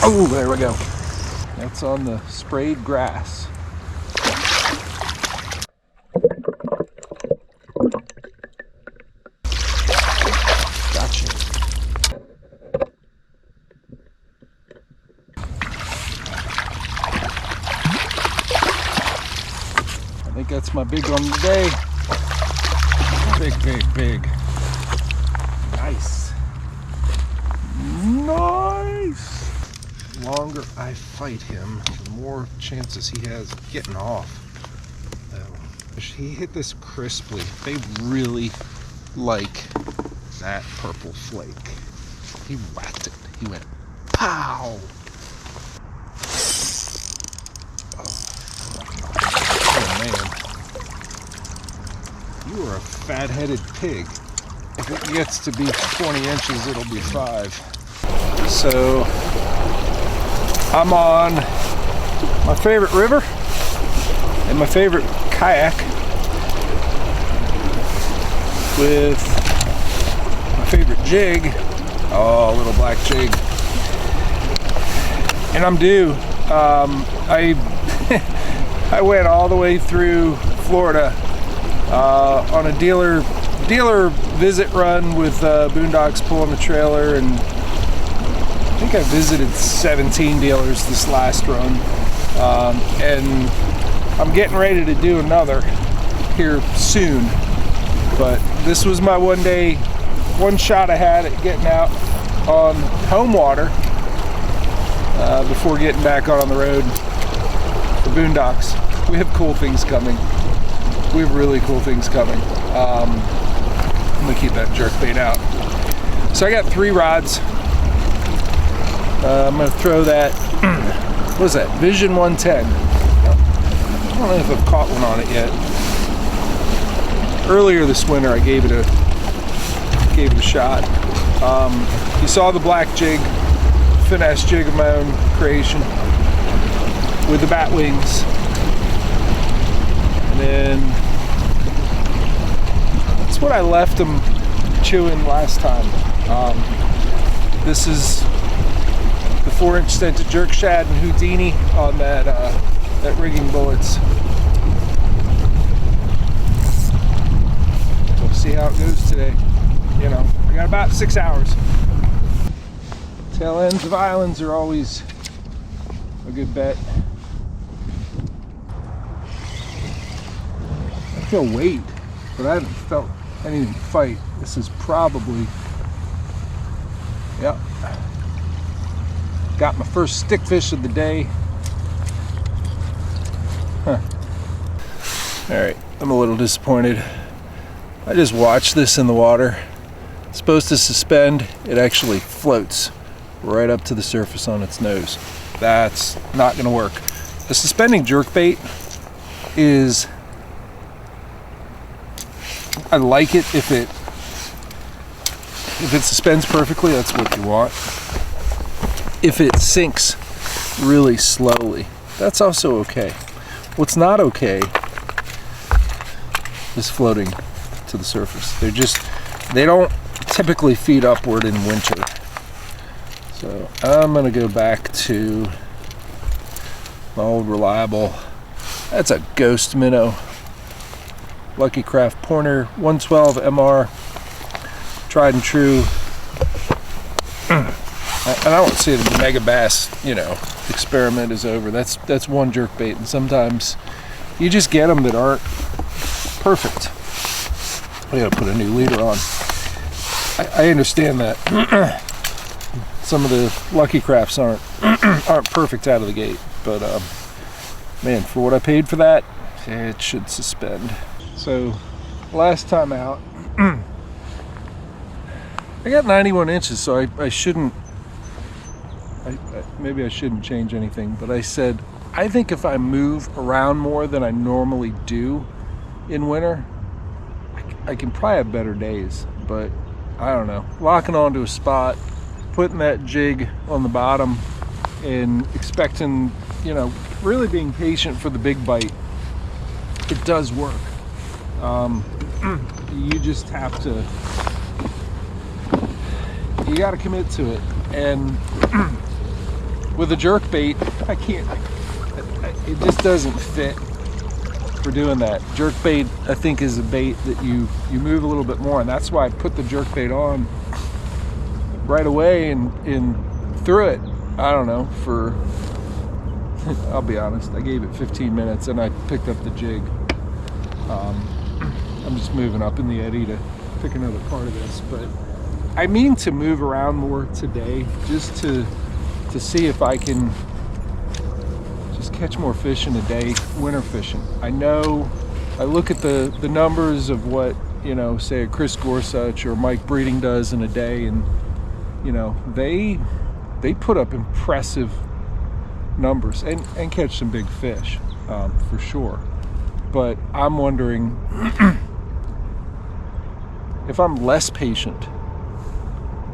Oh, there we go. That's on the sprayed grass. Gotcha. I think that's my big one today. Big, big, big. Nice. Nice. The longer I fight him, the more chances he has of getting off. He hit this crisply. They really like that purple flake. He whacked it. He went pow. Oh man. You are a fat-headed pig. If it gets to be 20 inches, it'll be 5. So I'm on my favorite river and my favorite kayak with my favorite jig. Oh, little black jig. And I'm due. I went all the way through Florida on a dealer visit run with Boondocks pulling the trailer, and I think I visited 17 dealers this last run, and I'm getting ready to do another here soon. But this was my one shot I had at getting out on home water before getting back on the road for Boondocks. We have cool things coming. We have really cool things coming. I'm gonna keep that jerkbait out. So I got 3 rods. I'm gonna throw that, what is that, Vision 110. I don't know if I've caught one on it yet. Earlier this winter I gave it a shot. You saw the black jig, Finesse jig of my own creation with the bat wings. And then that's what I left them chewing last time. This is the 4-inch stented jerk shad and Houdini on that rigging bullets. We'll see how it goes today. You know, I got about 6 hours. Tail ends of islands are always a good bet. I feel weight, but I haven't felt anything fight. This is probably, yep. Got my first stick fish of the day. Huh. All right, I'm a little disappointed. I just watched this in the water. It's supposed to suspend. It actually floats right up to the surface on its nose. That's not gonna work. The suspending jerkbait is, I like it if it suspends perfectly, that's what you want. If it sinks really slowly, that's also okay. What's not okay is floating to the surface. They don't typically feed upward in winter. So I'm gonna go back to my old reliable, that's a Ghost minnow, Lucky Craft Pointer 112 MR, tried and true. And I won't say the mega bass, experiment is over. That's one jerkbait, and sometimes you just get them that aren't perfect. I gotta put a new leader on. I understand that. Some of the Lucky Crafts aren't perfect out of the gate, but man, for what I paid for that, it should suspend. So last time out, I got 91 inches, so I shouldn't. Maybe I shouldn't change anything, but I said I think if I move around more than I normally do in winter, I can probably have better days. But I don't know, locking onto a spot, putting that jig on the bottom and expecting, really being patient for the big bite, it does work. You just have to, you got to commit to it. And with a jerk bait, I can't, it just doesn't fit for doing that. Jerk bait, I think, is a bait that you move a little bit more, and that's why I put the jerk bait on right away and threw it. I don't know, for, I'll be honest, I gave it 15 minutes and I picked up the jig. I'm just moving up in the eddy to pick another part of this, but I mean to move around more today just to see if I can just catch more fish in a day winter fishing. I know, I look at the numbers of what, you know, say a Chris Gorsuch or Mike Breeding does in a day, and you know, they put up impressive numbers and catch some big fish, for sure. But I'm wondering if I'm less patient,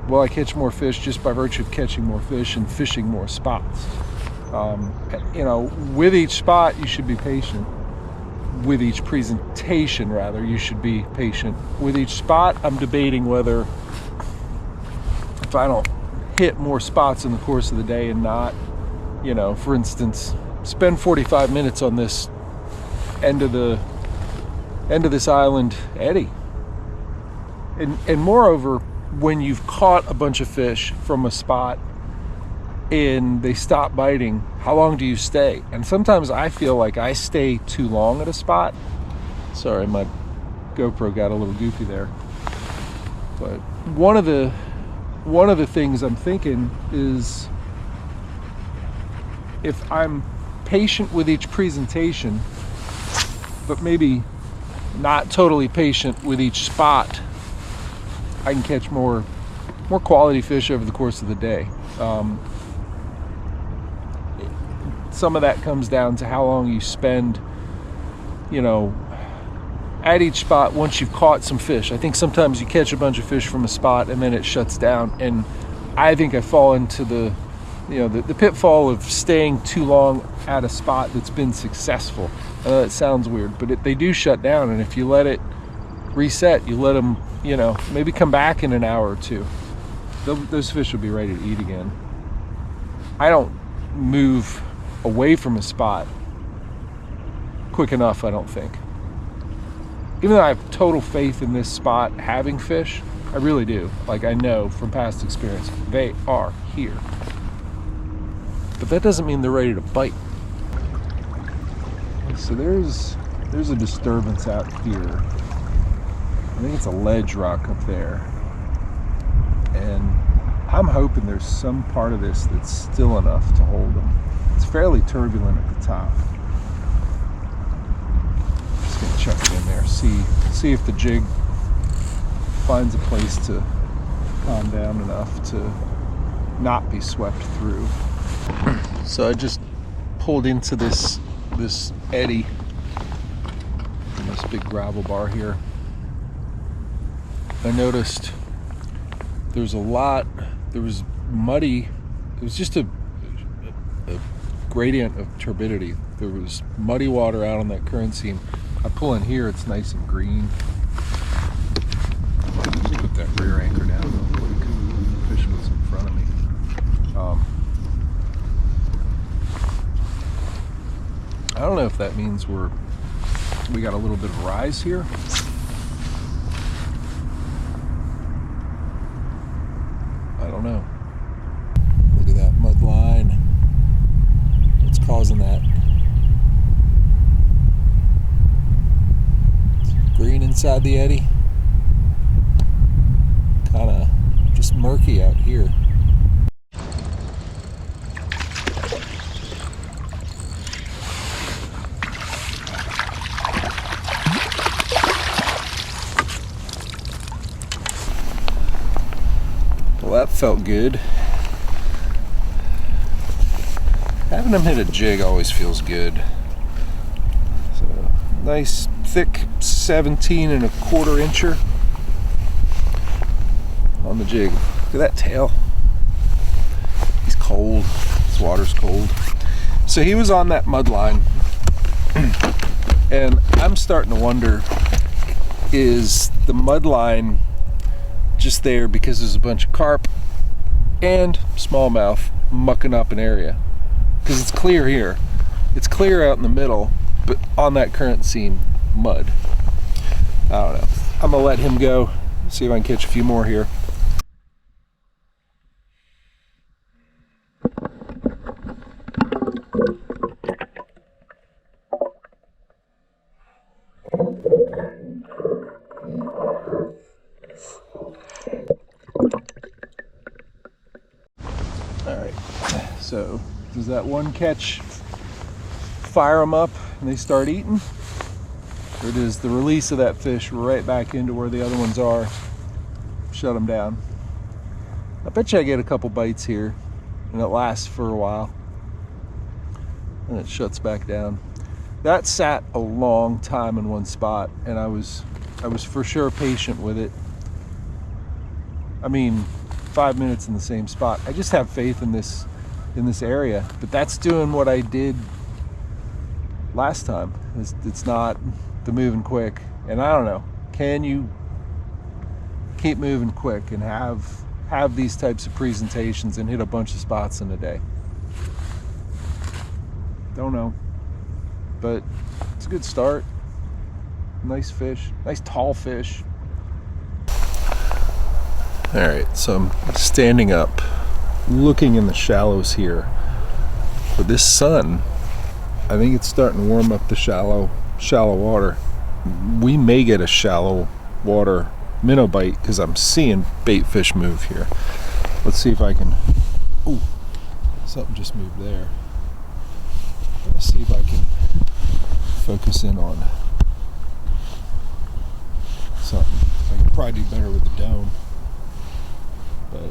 will I catch more fish just by virtue of catching more fish and fishing more spots? You know, with each spot you should be patient. With each presentation, rather, you should be patient. With each spot, I'm debating whether, if I don't hit more spots in the course of the day and not, you know, for instance, spend 45 minutes on this end of this island eddy. And moreover, when you've caught a bunch of fish from a spot and they stop biting, how long do you stay? And sometimes I feel like I stay too long at a spot. Sorry, my GoPro got a little goofy there. But one of the things I'm thinking is, if I'm patient with each presentation, but maybe not totally patient with each spot, I can catch more quality fish over the course of the day. Some of that comes down to how long you spend, you know, at each spot once you've caught some fish. I think sometimes you catch a bunch of fish from a spot and then it shuts down, and I think I fall into the pitfall of staying too long at a spot that's been successful. I know that sounds weird, but they do shut down, and if you let it reset, you let them, you know, maybe come back in an hour or two, those fish will be ready to eat again. I don't move away from a spot quick enough, I don't think. Even though I have total faith in this spot having fish, I really do. Like, I know from past experience, they are here. But that doesn't mean they're ready to bite. So there's a disturbance out here. I think it's a ledge rock up there. And I'm hoping there's some part of this that's still enough to hold them. It's fairly turbulent at the top. Just gonna chuck it in there, see if the jig finds a place to calm down enough to not be swept through. So I just pulled into this eddy in this big gravel bar here. I noticed there was muddy, it was just a gradient of turbidity. There was muddy water out on that current seam. I pull in here, it's nice and green. Just put that rear anchor down real quick. The fish was in front of me. I don't know if that means we got a little bit of rise here. I don't know. Look at that mud line. What's causing that? It's green inside the eddy. Kind of just murky out here. Well, that felt good. Having them hit a jig always feels good. So, nice thick 17 1/4 incher on the jig. Look at that tail. He's cold. This water's cold. So he was on that mud line, and I'm starting to wonder, is the mud line just there because there's a bunch of carp, and smallmouth mucking up an area, because it's clear here. It's clear out in the middle, but on that current seam, mud. I don't know. I'm gonna let him go, see if I can catch a few more here. Alright, so does that one catch fire them up and they start eating? Or does the release of that fish right back into where the other ones are shut them down? I bet you I get a couple bites here and it lasts for a while and it shuts back down. That sat a long time in one spot, and I was for sure patient with it. I mean, 5 minutes in the same spot. I just have faith in this area, but that's doing what I did last time. It's not the moving quick, and I don't know, can you keep moving quick and have these types of presentations and hit a bunch of spots in a day? Don't know, but it's a good start. Nice fish, nice tall fish. All right, so I'm standing up, looking in the shallows here. But this sun, I think it's starting to warm up the shallow water. We may get a shallow water minnow bite because I'm seeing bait fish move here. Let's see if I can. Ooh, something just moved there. Let's see if I can focus in on something. I can probably do better with the dome. But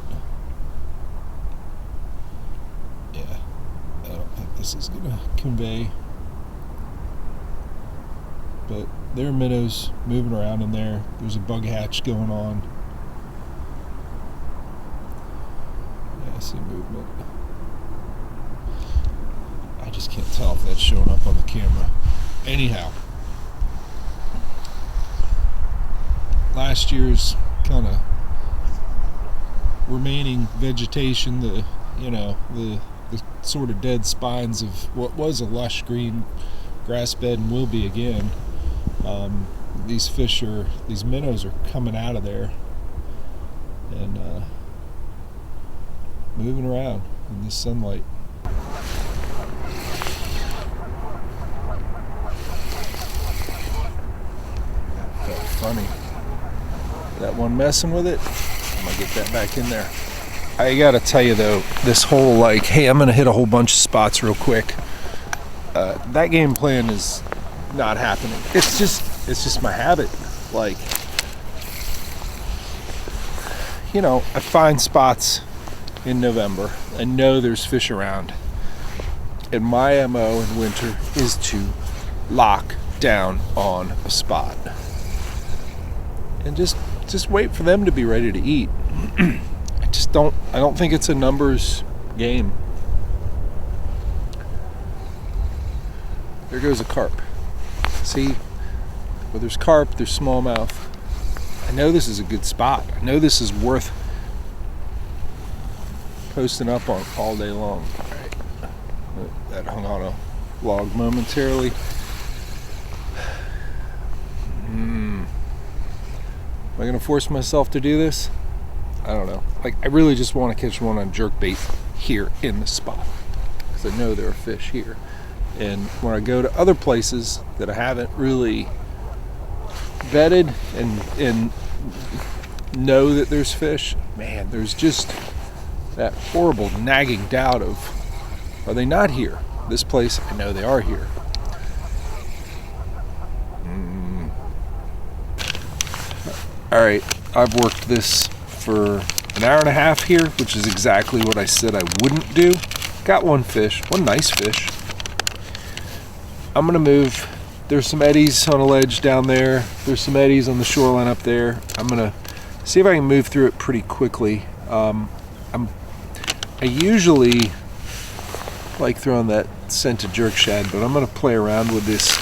yeah, I don't think this is gonna convey. But there are minnows moving around in there. There's a bug hatch going on. Yeah, I see movement. I just can't tell if that's showing up on the camera. Anyhow, last year's kind of remaining vegetation, the sort of dead spines of what was a lush green grass bed and will be again. These minnows are coming out of there and moving around in this sunlight. Felt funny. That one messing with it. I'm gonna get that back in there. I gotta tell you though, this whole like, hey, I'm gonna hit a whole bunch of spots real quick. That game plan is not happening. It's just my habit. Like, you know, I find spots in November. I know there's fish around. And my MO in winter is to lock down on a spot. And just wait for them to be ready to eat. I don't think it's a numbers game. There goes a carp. See, where there's carp, there's smallmouth. I know this is a good spot. I know this is worth posting up on all day long. All right. That hung on a log momentarily. Am I gonna force myself to do this? I don't know. Like, I really just want to catch one on jerkbait here in the spot because I know there are fish here. And when I go to other places that I haven't really vetted and know that there's fish, man, there's just that horrible nagging doubt of, are they not here? This place, I know they are here. All right, I've worked this for an hour and a half here, which is exactly what I said I wouldn't do. Got one fish, one nice fish. I'm gonna move. There's some eddies on a ledge down there. There's some eddies on the shoreline up there. I'm gonna see if I can move through it pretty quickly. I usually like throwing that scented jerk shad, but I'm gonna play around with this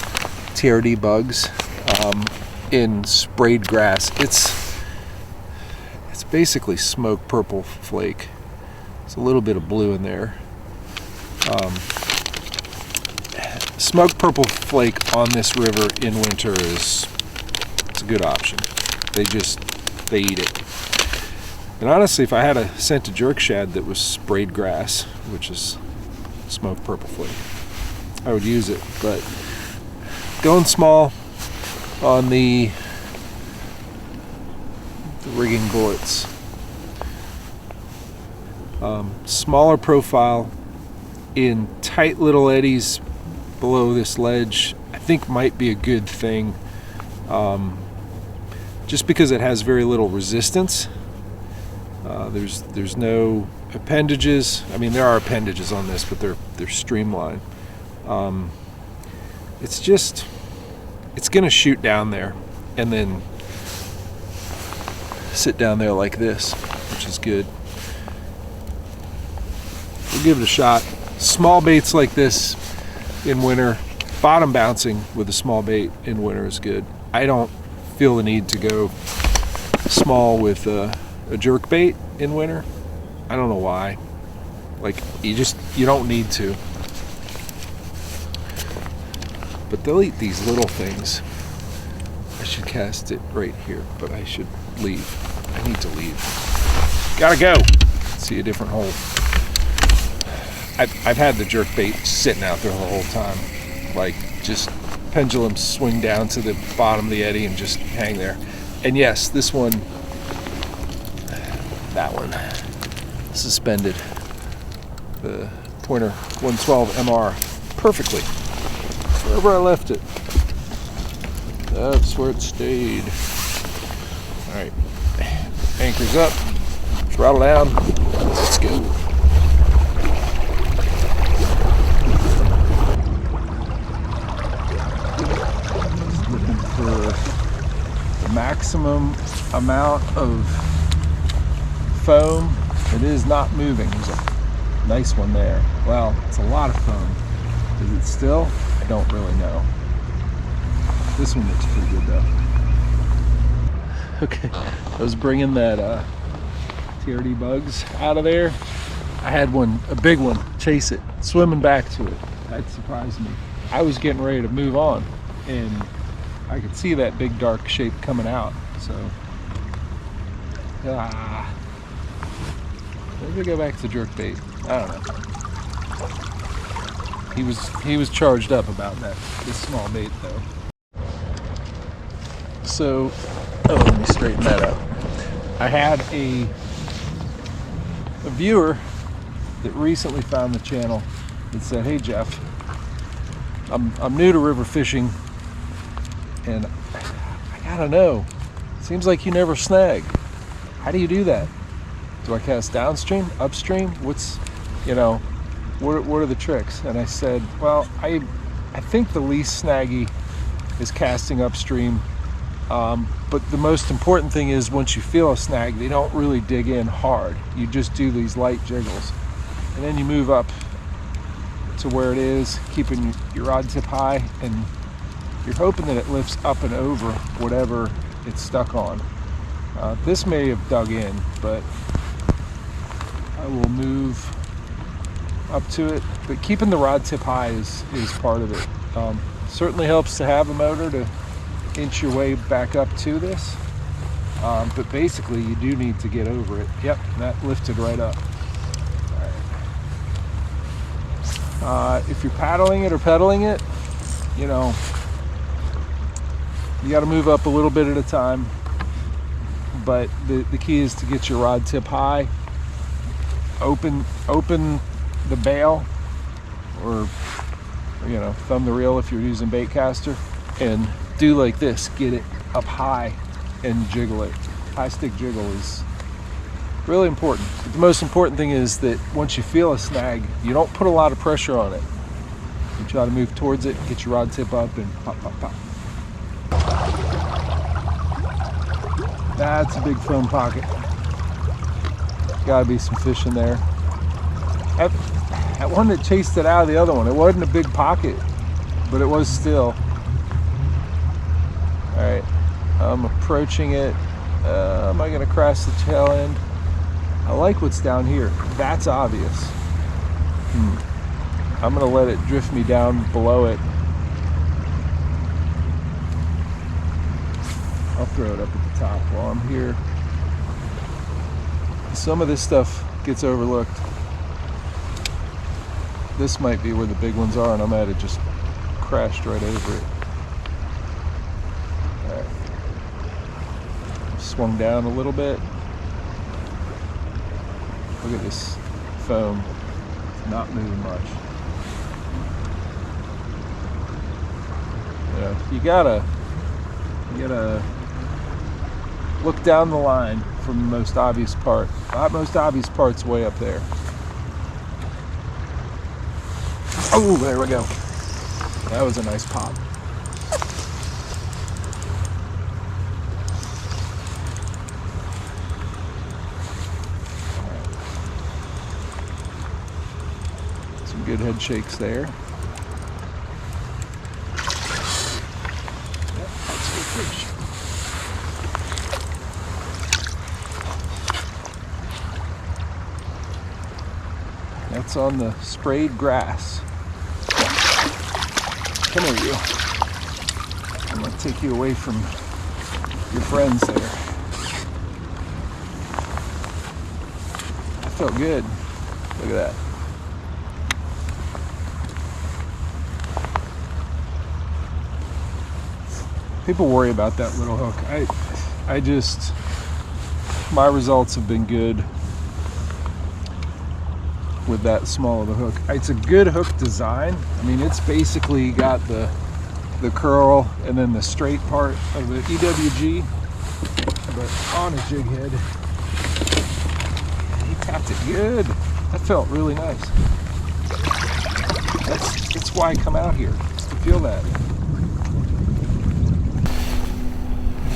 TRD BugZ in sprayed grass. It's basically smoke purple flake. There's a little bit of blue in there. Smoked purple flake on this river in winter it's a good option. They eat it. And honestly, if I had a scented jerk shad that was sprayed grass, which is smoked purple flake, I would use it. But going small on the rigging bullets, smaller profile in tight little eddies below this ledge, I think might be a good thing, just because it has very little resistance. There's no appendages. I mean, there are appendages on this, but they're streamlined. It's gonna shoot down there and then sit down there like this, which is good. We'll give it a shot. Small baits like this in winter, bottom bouncing with a small bait in winter is good. I don't feel the need to go small with a jerk bait in winter. I don't know why. Like, you don't need to. But they'll eat these little things. I should cast it right here, but I should leave. I need to leave. Gotta go. See a different hole. I've had the jerk bait sitting out there the whole time. Like, just pendulum swing down to the bottom of the eddy and just hang there. And yes, this one, that one, suspended the pointer 112 MR perfectly. Wherever I left it, that's where it stayed. All right, anchors up, throttle down, let's go. Just looking for the maximum amount of foam. It is not moving. There's a nice one there. Well, it's a lot of foam. Is it still? I don't really know. This one looks pretty good though. Okay, I was bringing that TRD BugZ out of there. I had one, a big one, chase it, swimming back to it. That surprised me. I was getting ready to move on, and I could see that big dark shape coming out. So, maybe go back to jerk bait. I don't know. He was charged up about this small bait though. So, let me straighten that up. I had a viewer that recently found the channel that said, "Hey Jeff, I'm new to river fishing, and I gotta know. Seems like you never snag. How do you do that? Do I cast downstream, upstream? What's, what are the tricks?" And I said, well, I think the least snaggy is casting upstream, but the most important thing is once you feel a snag, they don't really dig in hard. You just do these light jiggles, and then you move up to where it is, keeping your rod tip high, and you're hoping that it lifts up and over whatever it's stuck on. This may have dug in, but I will move up to it. But keeping the rod tip high is part of it. Certainly helps to have a motor to inch your way back up to this. But basically you do need to get over it. Yep, that lifted right up. All right. If you're paddling it or pedaling it, you got to move up a little bit at a time. But the key is to get your rod tip high. Open the bail, or thumb the reel if you're using bait caster, and do like this. Get it up high and jiggle it. High stick jiggle is really important. But the most important thing is that once you feel a snag, you don't put a lot of pressure on it. You try to move towards it, get your rod tip up, and pop, pop, pop. That's a big foam pocket. Gotta be some fish in there. That one that chased it out of the other one, it wasn't a big pocket, but it was still. All right, I'm approaching it. Am I gonna crash the tail end? I like what's down here. That's obvious. I'm gonna let it drift me down below it. I'll throw it up at the top while I'm here. Some of this stuff gets overlooked. This might be where the big ones are, and I might have just crashed right over it. All right. Swung down a little bit. Look at this foam. It's not moving much. You gotta look down the line from the most obvious part. The most obvious part's way up there. Oh, there we go. That was a nice pop. Right. Some good head shakes there. Yep, that's a good fish. That's on the sprayed grass. Come here, you. I'm gonna take you away from your friends there. That felt good. Look at that. People worry about that little hook. My results have been good with that small of a hook. It's a good hook design. I mean, it's basically got the curl and then the straight part of the EWG, but on a jig head. He tapped it good. That felt really nice. That's why I come out here, to feel that.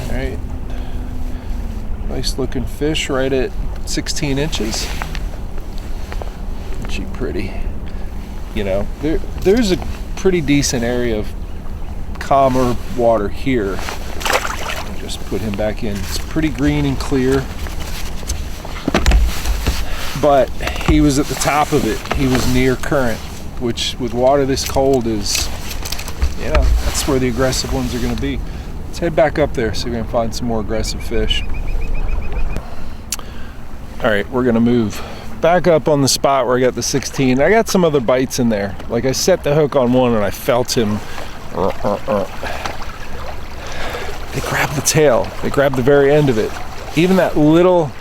All right, nice looking fish right at 16 inches. Pretty, there's a pretty decent area of calmer water here. I'll just put him back in. It's pretty green and clear, but he was at the top of it. He was near current, which with water this cold is, that's where the aggressive ones are going to be. Let's head back up there so we can find some more aggressive fish. All right, we're going to move back up on the spot where I got the 16. I got some other bites in there. Like, I set the hook on one and I felt him. They grabbed the tail. They grabbed the very end of it. Even that little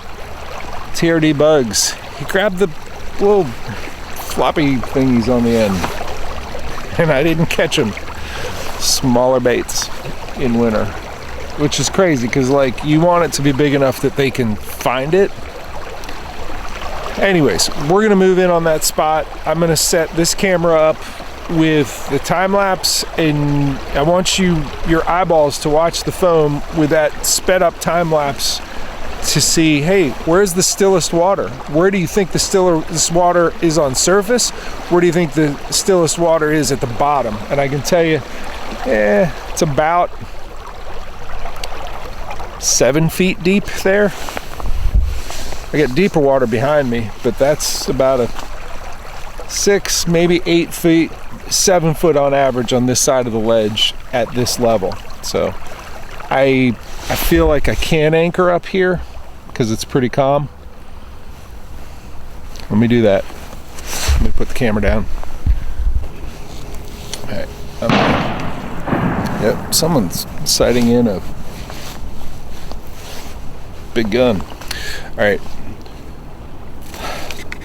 TRD BugZ, he grabbed the little floppy thingies on the end. And I didn't catch them. Smaller baits in winter. Which is crazy because, you want it to be big enough that they can find it. Anyways, we're gonna move in on that spot. I'm gonna set this camera up with the time lapse, and I want your eyeballs to watch the foam with that sped up time lapse to see, hey, where's the stillest water? Where do you think the stillest water is on surface? Where do you think the stillest water is at the bottom? And I can tell you, it's about 7 feet deep there. I got deeper water behind me, but that's about a 6, maybe 8 feet, 7 foot on average on this side of the ledge at this level. So I feel like I can anchor up here because it's pretty calm. Let me do that. Let me put the camera down. All right. Yep, someone's sighting in a big gun. All right.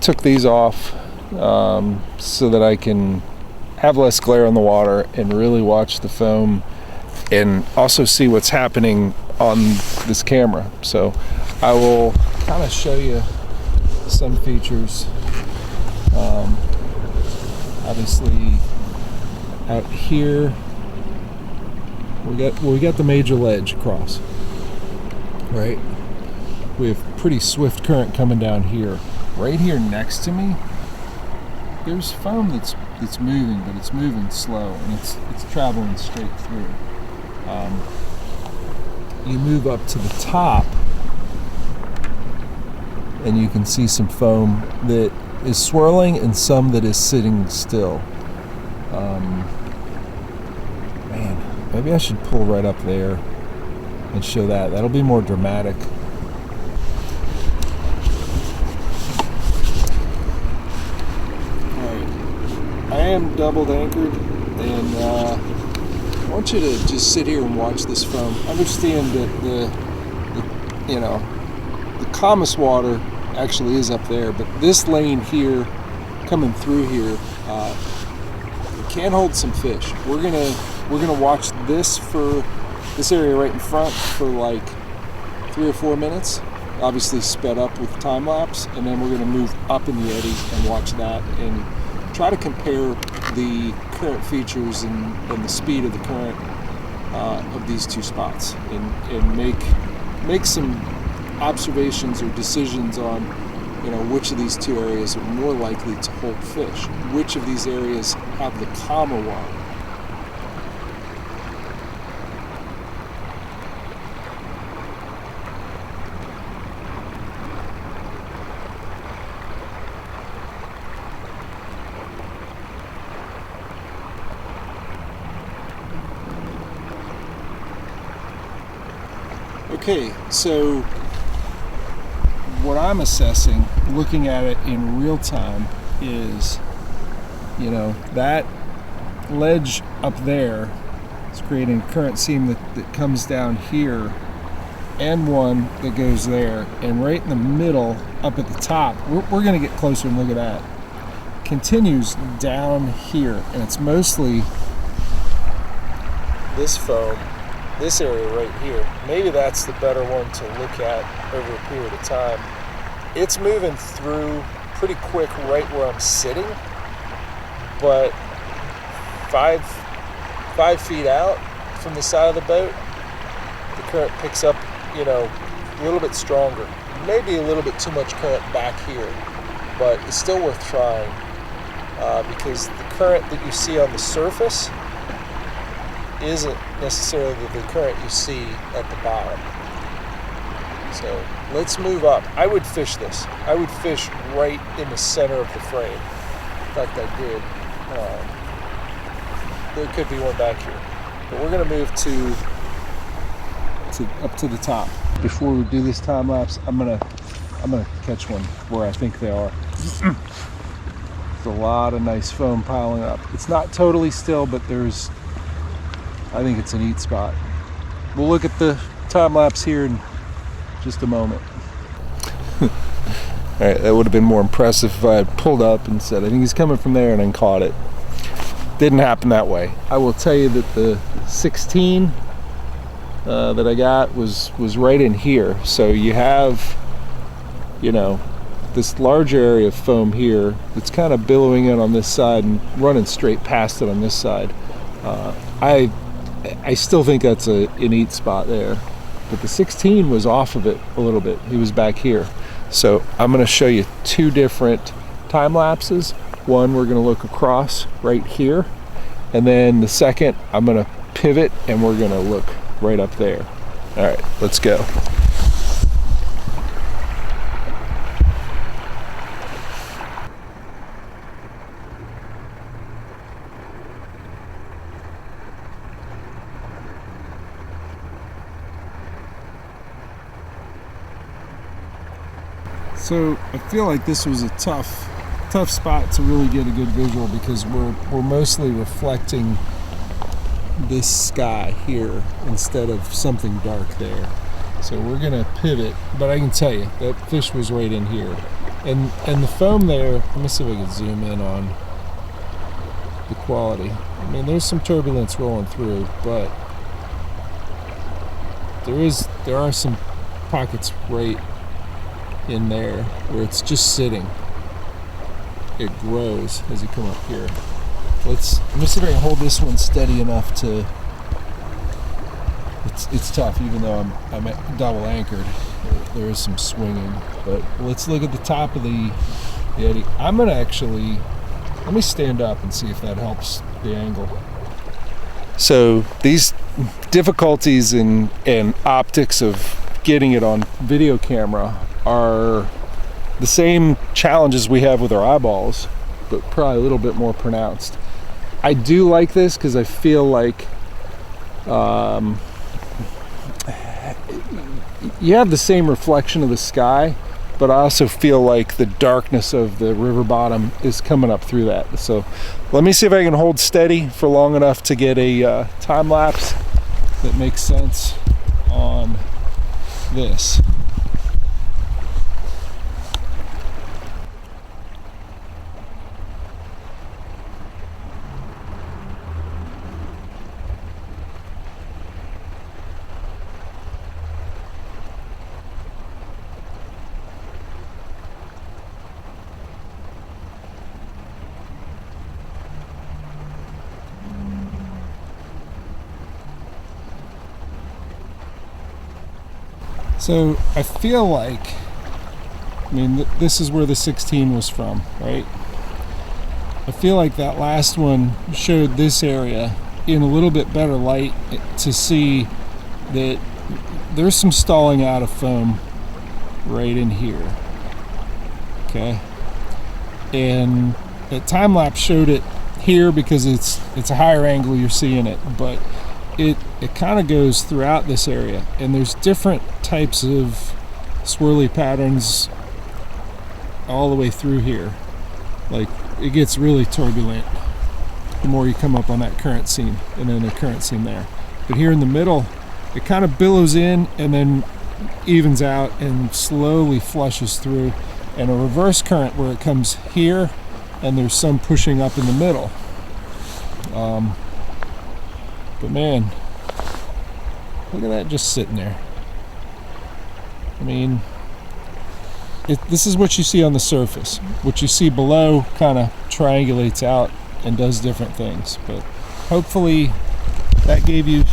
Took these off so that I can have less glare on the water and really watch the foam and also see what's happening on this camera. So I will kind of show you some features. Obviously out here we got the major ledge across, right? We have pretty swift current coming down here. Right here next to me, there's foam that's moving, but it's moving slow and it's traveling straight through. You move up to the top, and you can see some foam that is swirling and some that is sitting still. Man, maybe I should pull right up there and show that. That'll be more dramatic. Alright, I am doubled anchored, and I want you to just sit here and watch this foam. Understand that the calmest water actually is up there, but this lane here, coming through here, can hold some fish. We're gonna watch this area right in front for like 3 or 4 minutes, obviously sped up with time lapse, and then we're gonna move up in the eddy and watch that and try to compare the current features and the speed of the current of these two spots, and make some observations or decisions on which of these two areas are more likely to hold fish, which of these areas have the calmer water. Okay, so what I'm assessing, looking at it in real time, is, that ledge up there is creating a current seam that comes down here, and one that goes there, and right in the middle, up at the top, we're going to get closer and look at that, continues down here, and it's mostly this foam, this area right here. Maybe that's the better one to look at over a period of time. It's moving through pretty quick right where I'm sitting, but 5 feet out from the side of the boat, the current picks up, a little bit stronger. Maybe a little bit too much current back here, but it's still worth trying, because the current that you see on the surface isn't necessarily the current you see at the bottom. So let's move up. I would fish this. I would fish right in the center of the frame. In fact, I did. There could be one back here, but we're going to move to up to the top. Before we do this time lapse, I'm gonna catch one where I think they are. There's a lot of nice foam piling up. It's not totally still, but I think it's a neat spot. We'll look at the time lapse here in just a moment. All right, that would have been more impressive if I had pulled up and said, I think he's coming from there, and then caught it. Didn't happen that way. I will tell you that the 16 that I got was right in here. So you have, this large area of foam here that's kind of billowing in on this side and running straight past it on this side. I still think that's a neat spot there, but the 16 was off of it a little bit. He was back here. So I'm going to show you 2 different time lapses. One, we're going to look across right here, and then the second, I'm going to pivot and we're going to look right up there. All right, let's go. So I feel like this was a tough spot to really get a good visual, because we're mostly reflecting this sky here instead of something dark there. So we're gonna pivot, but I can tell you that fish was right in here, and the foam there. Let me see if I can zoom in on the quality. I mean, there's some turbulence rolling through, but there are some pockets right in there where it's just sitting. It grows as you come up here. Let me see if I can hold this one steady enough to. It's tough, even though I'm double anchored. There is some swinging, but let's look at the top of the eddy. I'm gonna actually let me stand up and see if that helps the angle. So these difficulties and optics of getting it on video camera are the same challenges we have with our eyeballs, but probably a little bit more pronounced. I do like this because I feel like you have the same reflection of the sky, but I also feel like the darkness of the river bottom is coming up through that. So let me see if I can hold steady for long enough to get a time lapse that makes sense on this. So I feel like, I mean, this is where the 16 was from, right? I feel like that last one showed this area in a little bit better light to see that there's some stalling out of foam right in here, okay? And the time lapse showed it here because it's a higher angle, you're seeing it, but it kind of goes throughout this area, and there's different types of swirly patterns all the way through here. Like, it gets really turbulent the more you come up on that current seam, and then a current seam there. But here in the middle, it kind of billows in and then evens out and slowly flushes through, and a reverse current where it comes here and there's some pushing up in the middle. But man, look at that just sitting there. I mean, this is what you see on the surface. What you see below kind of triangulates out and does different things. But hopefully that gave you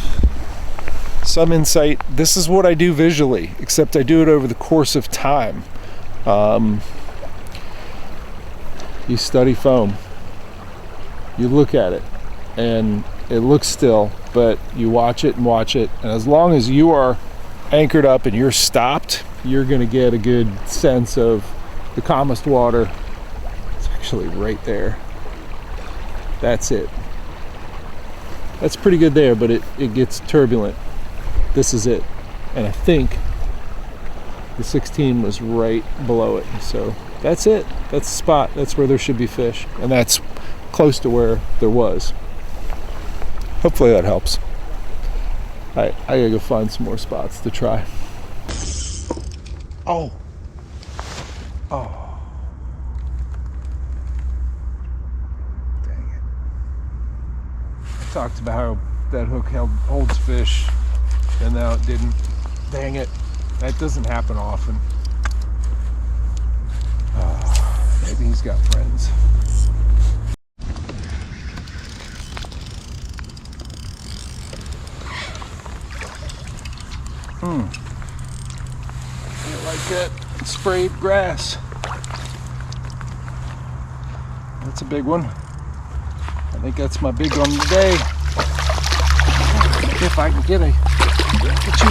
some insight. This is what I do visually, except I do it over the course of time. You study foam. You look at it, and it looks still, but you watch it, and as long as you are anchored up and you're stopped, you're going to get a good sense of the calmest water. It's actually right there. That's it. That's pretty good there, but it gets turbulent. This is it. And I think the 16 was right below it. So that's it. That's the spot. That's where there should be fish. And that's close to where there was. Hopefully that helps. I gotta go find some more spots to try. Oh. Dang it. I talked about how that hook holds fish, and now it didn't. Dang it. That doesn't happen often. Maybe he's got friends. I like that sprayed grass. That's a big one. I think that's my big one today. If I can get you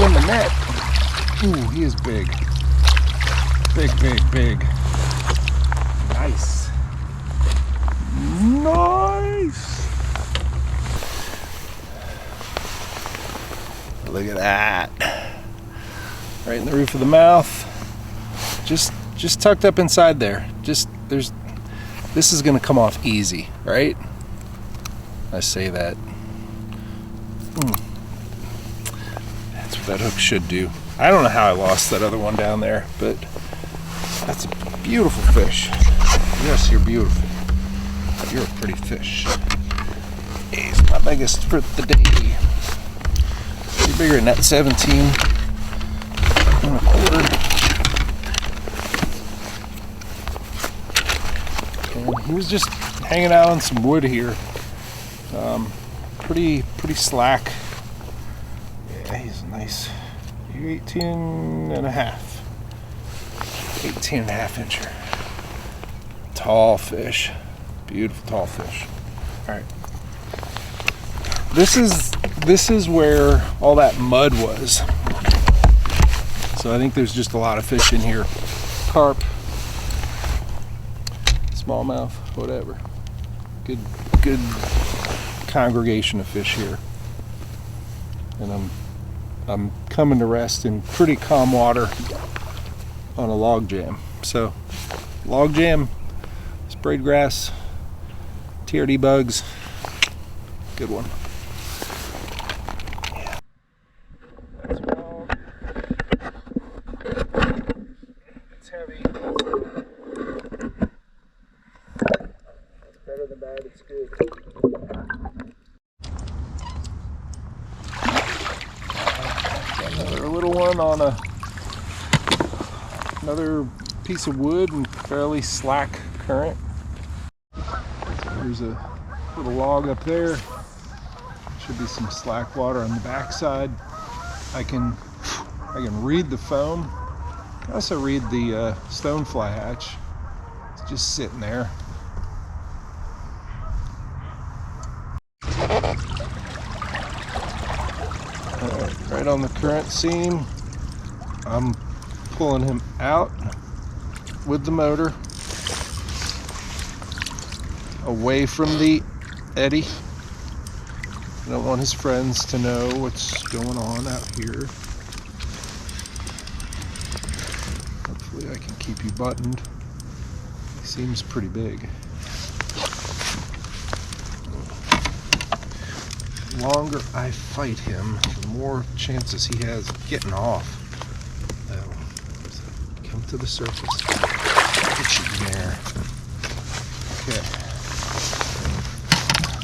in the net. Ooh, he is big. Big. Nice. Look at that. Right in the roof of the mouth. Just tucked up inside there. This is gonna come off easy, right? I say that. That's what that hook should do. I don't know how I lost that other one down there, but that's a beautiful fish. Yes, you're beautiful. You're a pretty fish. He's my biggest for the day. You're bigger than that 17 and a quarter. And he was just hanging out on some wood here. Pretty slack. Yeah, he's nice. You're 18 and a half. 18 and a half incher. Tall fish. Beautiful tall fish. All right. This is where all that mud was. So I think there's just a lot of fish in here. Carp, smallmouth, whatever. Good congregation of fish here. And I'm coming to rest in pretty calm water on a log jam. So, log jam, sprayed grass, TRD BugZ, good one. Yeah. That's wrong. It's heavy. It's better than bad, it's good. Another little one on another piece of wood and fairly slack current. There's a little log up there. Should be some slack water on the backside. I can read the foam. I also read the stonefly hatch. It's just sitting there. Right on the current seam. I'm pulling him out with the motor away from the eddy. I don't want his friends to know what's going on out here. Hopefully I can keep you buttoned. He seems pretty big. The longer I fight him, the more chances he has of getting off. So come to the surface. Get you in there. Okay.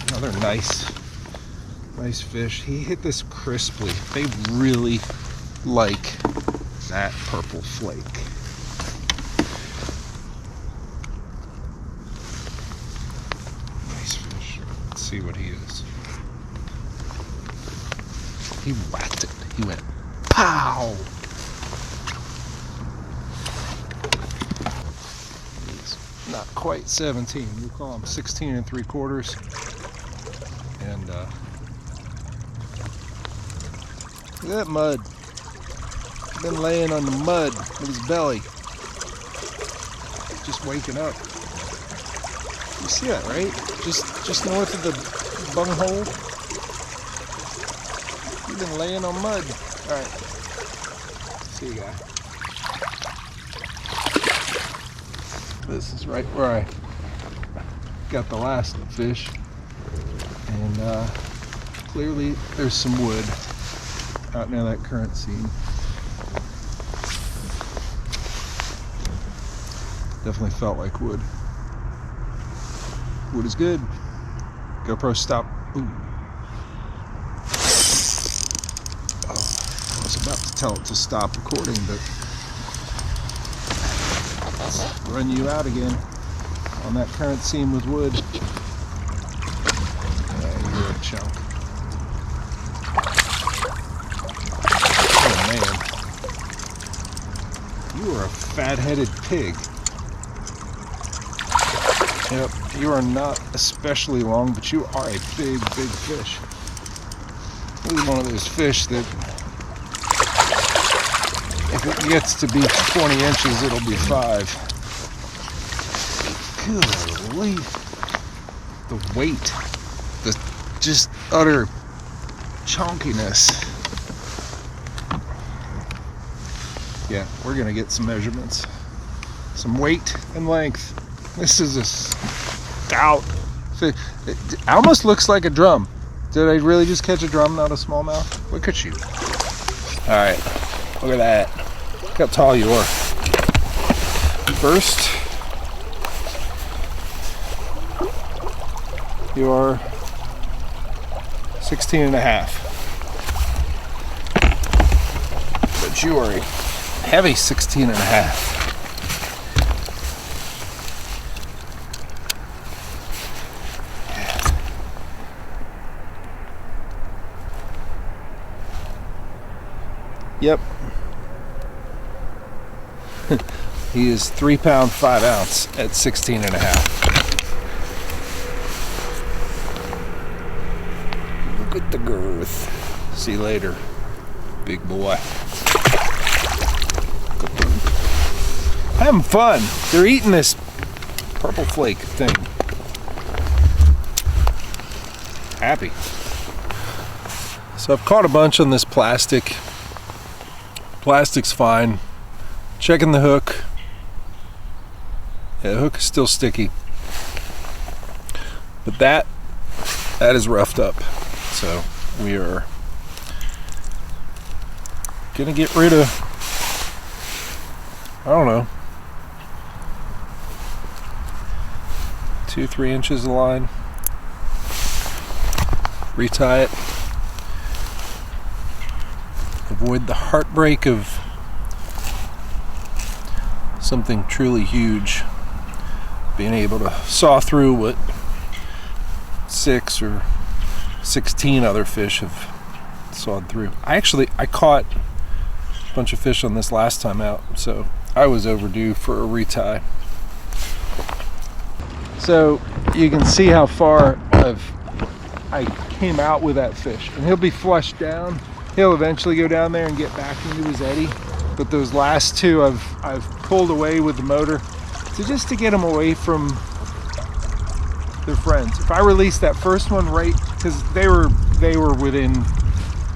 Another nice fish. He hit this crisply. They really like that purple flake. Nice fish. Let's see what he is. He whacked it. He went pow! He's not quite 17. We'll call him 16 3/4. And look at that mud. Been laying on the mud with his belly. Just waking up. You see that, right? Just north of the bunghole. You've been laying on mud. Alright. See you guys. This is right where I got the last fish. And clearly there's some wood out near that current seam. Definitely felt like wood. Wood is good. GoPro stop. Ooh. Oh, I was about to tell it to stop recording, but let's run you out again on that current seam with wood. You're a chunk. Oh man. You are a fat-headed pig. Yep, you are not especially long, but you are a big fish. This is one of those fish that if it gets to be 20 inches, it'll be 5. Golly. The weight. The just utter chunkiness. Yeah, we're gonna get some measurements. Some weight and length. This is a stout fish. It almost looks like a drum. Did I really just catch a drum, not a smallmouth? Look at you. Alright, look at that. Look how tall you are. First, you are 16 and a half. But you are a heavy 16 and a half. Yep. He is 3 pound 5 ounce at 16 and a half. Look at the girth. See you later, big boy. Having fun. They're eating this purple flake thing. Happy. So I've caught a bunch on this plastic. Plastic's fine. Checking the hook. Yeah, the hook is still sticky. But that is roughed up. So we are gonna get rid of, I don't know, 2-3 inches of line. Retie it. Avoid the heartbreak of something truly huge being able to saw through what 6 or 16 other fish have sawed through. I caught a bunch of fish on this last time out, so I was overdue for a retie. So you can see how far I came out with that fish, and he'll be flushed down. He'll eventually go down there and get back into his eddy, but those last two I've pulled away with the motor, so just to get them away from their friends. If I released that first one right, because they were within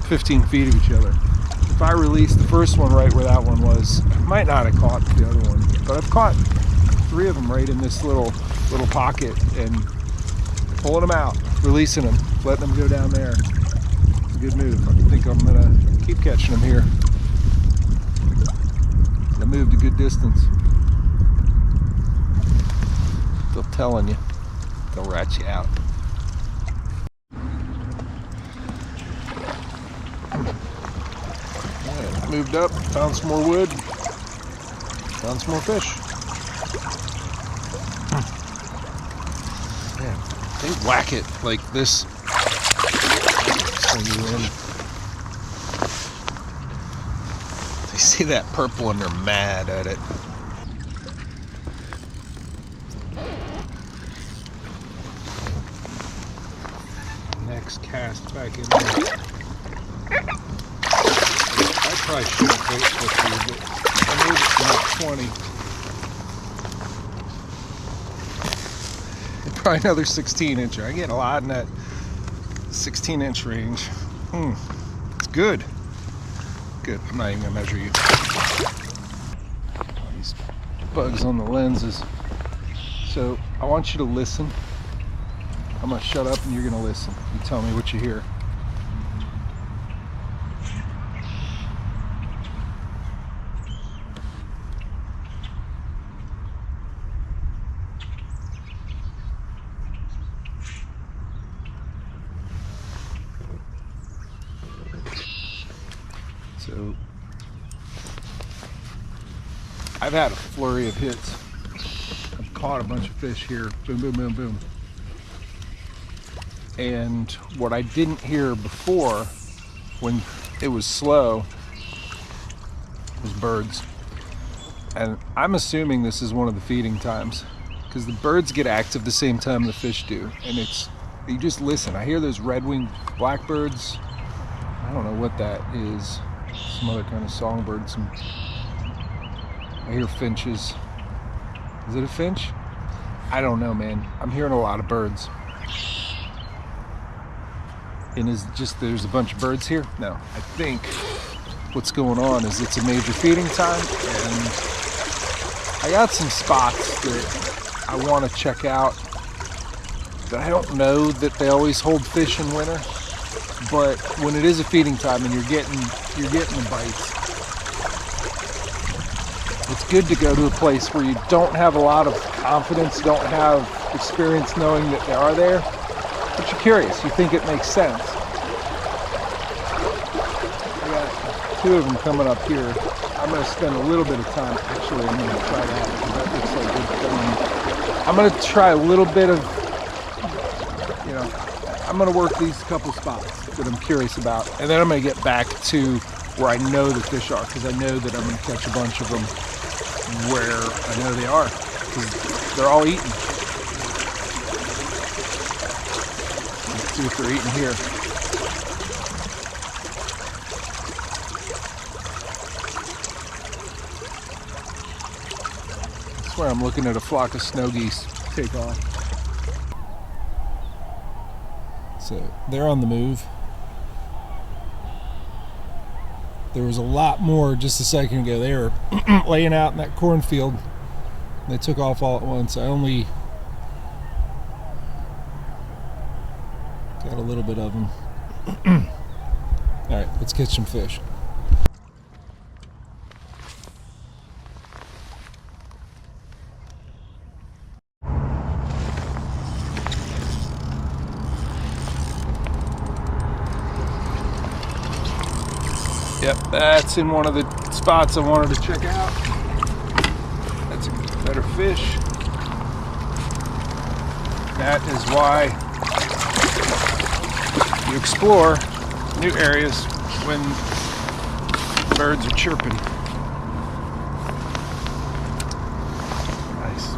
15 feet of each other. If I released the first one right where that one was, I might not have caught the other one, but I've caught 3 of them right in this little pocket, and pulling them out, releasing them, letting them go down there. It's a good move. I think I'm gonna keep catching them here. I moved a good distance. They're telling you, they'll rat you out. Right, moved up, found some more wood, found some more fish. Man, they whack it like this. They see that purple and they're mad at it. Next cast back in there. I probably should have bait with you, but I moved it to about 20. Probably another 16-incher. I get a lot in that 16-inch range. It's good. Good. I'm not even gonna measure you. These bugs on the lenses. So I want you to listen. I'm gonna shut up and you're gonna listen. You tell me what you hear. So I've had a flurry of hits. I've caught a bunch of fish here. Boom, boom, boom, boom. And what I didn't hear before, when it was slow, was birds. And I'm assuming this is one of the feeding times, because the birds get active the same time the fish do. And you just listen. I hear those red-winged blackbirds. I don't know what that is. Some other kind of songbird. I hear finches. Is it a finch? I don't know, man. I'm hearing a lot of birds. And there's a bunch of birds here? No. I think what's going on is it's a major feeding time, and I got some spots that I want to check out, but I don't know that they always hold fish in winter. But when it is a feeding time and you're getting the bites, it's good to go to a place where you don't have a lot of confidence, don't have experience knowing that they are there, but you're curious, you think it makes sense. I got 2 of them coming up here. I'm going to spend a little bit of time, actually I'm going to try that, because that looks like good film. I'm going to try a little bit of, I'm going to work these couple spots that I'm curious about, and then I'm going to get back to where I know the fish are, because I know that I'm going to catch a bunch of them where I know they are, because they're all eating. Let's see if they're eating here. I swear I'm looking at a flock of snow geese. take off. So they're on the move. There was a lot more just a second ago. They were laying out in that cornfield. They took off all at once. I only got a little bit of them. All right, let's catch some fish. Yep, that's in one of the spots I wanted to check out. That's a better fish. That is why you explore new areas when birds are chirping. Nice.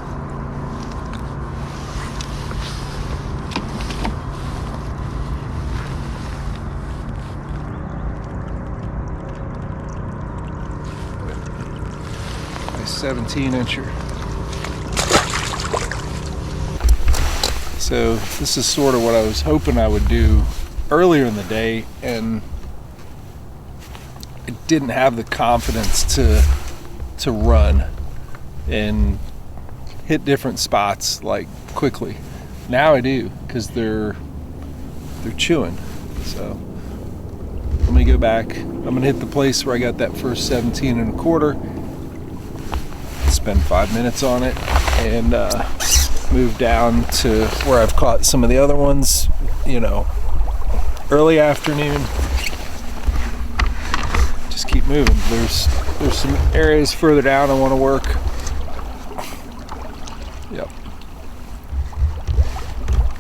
Nice 17-incher. So this is sort of what I was hoping I would do earlier in the day, and I didn't have the confidence to run and hit different spots like quickly. Now I do, because they're chewing. So let me go back. I'm gonna hit the place where I got that first 17 1/4, spend 5 minutes on it, and move down to where I've caught some of the other ones, you know, early afternoon. Just keep moving. There's some areas further down I want to work. Yep.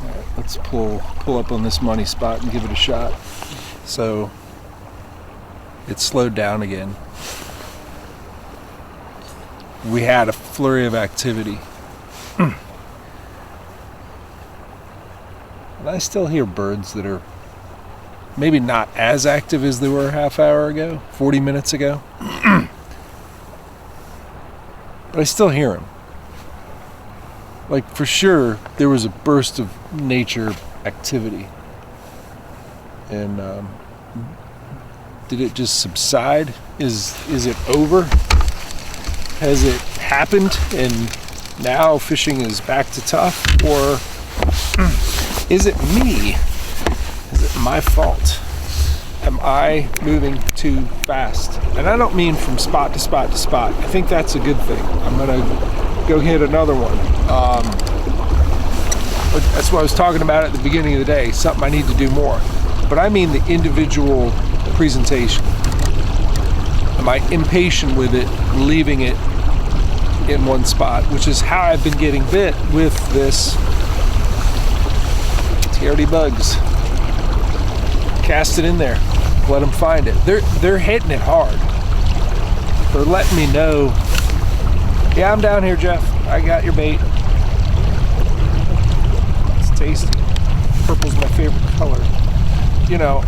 All right, let's pull up on this money spot and give it a shot. So it slowed down again. We had a flurry of activity. And I still hear birds that are maybe not as active as they were a half hour ago, 40 minutes ago. But I still hear them. Like, for sure, there was a burst of nature activity. And did it just subside? Is it over? Has it happened and now fishing is back to tough? Or is it me? Is it my fault? Am I moving too fast? And I don't mean from spot to spot to spot. I think that's a good thing. I'm gonna go hit another one. That's what I was talking about at the beginning of the day, something I need to do more. But I mean the individual presentation. Am I impatient with it, leaving it in one spot, which is how I've been getting bit with this TRD BugZ. Cast it in there, let them find it. They're hitting it hard. They're letting me know, yeah, I'm down here, Jeff. I got your bait. It's tasty. Purple's my favorite color. You know,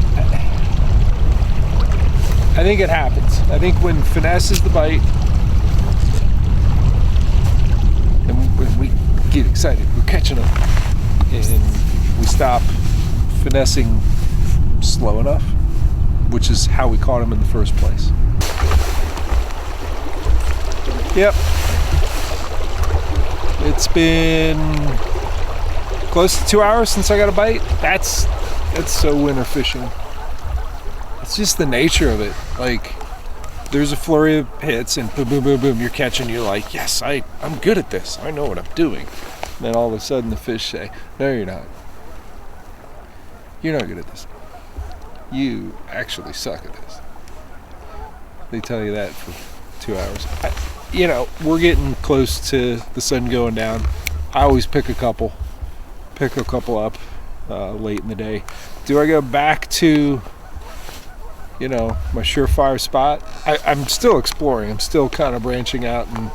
I think it happens. I think when Finesse is the bite, and when we get excited, we're catching them, and we stop finessing slow enough, which is how we caught him in the first place. Yep. It's been close to 2 hours since I got a bite. That's so winter fishing. It's just the nature of it. Like, there's a flurry of hits and boom, boom, boom, boom, you're catching, you're like, yes, I'm good at this. I know what I'm doing. And then all of a sudden the fish say, no, you're not. You're not good at this. You actually suck at this. They tell you that for 2 hours. You know, we're getting close to the sun going down. I always pick a couple up late in the day. Do I go back to, you know, my surefire spot? I'm still exploring. I'm still kind of branching out and,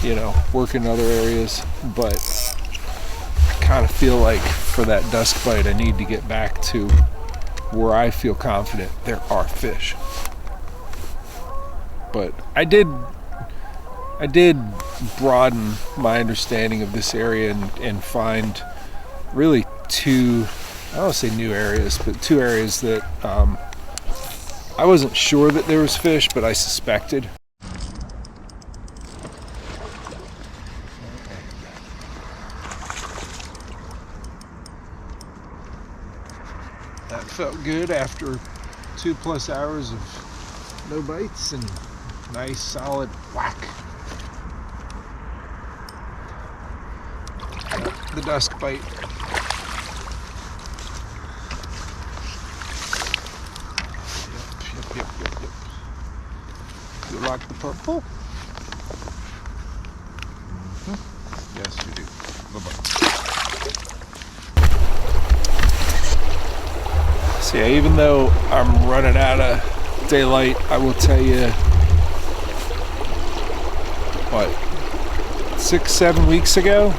you know, working other areas. But I kind of feel like for that dusk bite, I need to get back to where I feel confident there are fish. But I did I did broaden my understanding of this area and find really two, I don't want to say new areas, but two areas that I wasn't sure that there was fish, but I suspected. That felt good after 2+ hours of no bites and nice solid whack. The dusk bite. Yep. You like the purple? Mm-hmm. Yes, you do. Bye-bye. So yeah, even though I'm running out of daylight, I will tell you, what, 6-7 weeks ago,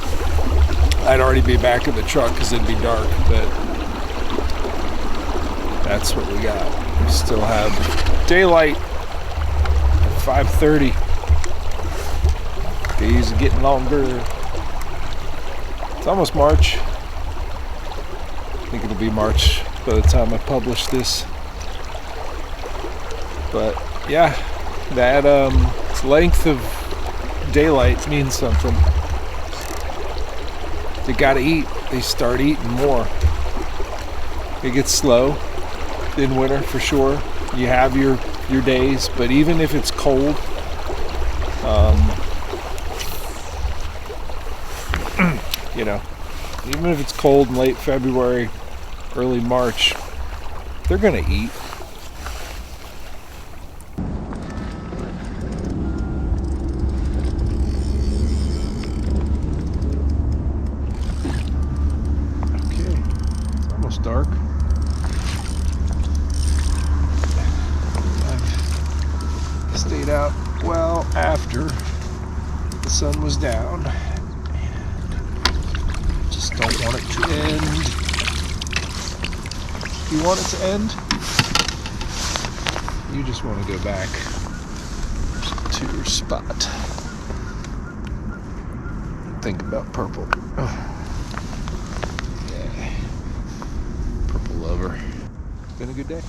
I'd already be back in the truck because it'd be dark, but that's what we got. We still have daylight at 5:30. Days are getting longer. It's almost March. I think it'll be March by the time I publish this. But yeah, that length of daylight means something. They gotta eat. They start eating more. It gets slow in winter for sure. You have your days, but even if it's cold, you know, even if it's cold in late February, early March, they're gonna eat. Dark. I've stayed out well after the sun was down. Just don't want it to end. If you want it to end, you just want to go back to your spot. Think about purple. Oh. Lover. It's been a good day.